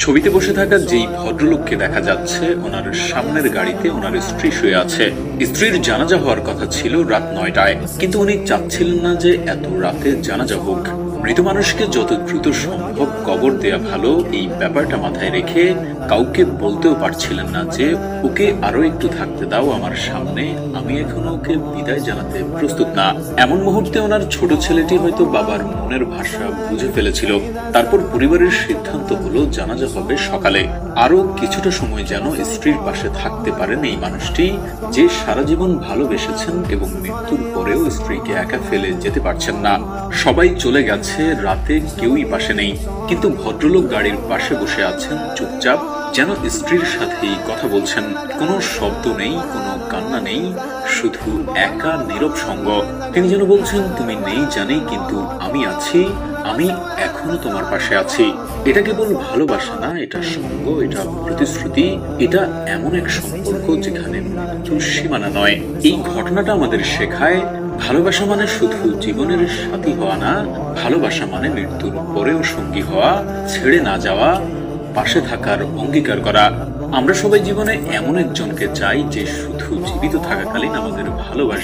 ছবিতে বসে থাকা যেই ভদ্রলোককে দেখা যাচ্ছে ওনার সামনের গাড়িতে ওনার স্ত্রী শুয়ে আছে। স্ত্রীর জানাজা হওয়ার কথা ছিল রাত 9টায়, কিন্তু উনি চাচ্ছিলেন না যে এত রাতে জানাজা হোক। মৃত মানুষকে যত দ্রুত সম্ভব কবর দেয়া ভালো, এই ব্যাপারটা মাথায় রেখে কাউকে বলতেও পারছিলেন না যে ওকে আরো একটু থাকতে দাও আমার সামনে, আমি এখনো ওকে বিদায় জানাতে প্রস্তুত না। এমন মুহূর্তে ওনার ছোট ছেলেটি হয়তো বাবার মনের ভাষা বুঝে ফেলেছিল। তারপর পরিবারের সিদ্ধান্ত হলো জানাজা হবে সকালে। আরো কিছুটা সময় যেন স্ত্রীর পাশে থাকতে পারেন এই মানুষটি, যে সারা জীবন ভালোবেসেছেন এবং মৃত্যুর পরেও স্ত্রীকে একা ফেলে যেতে পারছেন না। সবাই চলে গেছে, রাতে কেউই পাশে নেই, কিন্তু ভদ্রলোক গাড়ির পাশে বসে আছেন চুপচাপ, যেন স্ত্রীর সাথেই কথা বলছেন। কোনো শব্দ নেই, কোনো কান্না নেই, শুধু একা নীরব সঙ্গ। তিনি যেন বলছেন, তুমি নেই জানি, কিন্তু আমি আছি, আমি এখনো তোমার পাশে আছি। এটা কেবল ভালোবাসা না, এটা সঙ্গ, এটা প্রতিশ্রুতি, এটা এমন এক সম্পর্ক যেখানে মৃত্যুর সীমানা নয়। এই ঘটনাটা আমাদের শেখায়, ভালোবাসা মানে শুধু জীবনের সাথী হওয়া না, ভালোবাসা মানে মৃত্যুর পরেও সঙ্গী হওয়া, ছেড়ে না যাওয়া, পাশে থাকার অঙ্গীকার করা। আমরা সবাই জীবনে এমন একজনকে চাই যে শুধু জীবিত থাকাকালীন আমাদের ভালোবাসা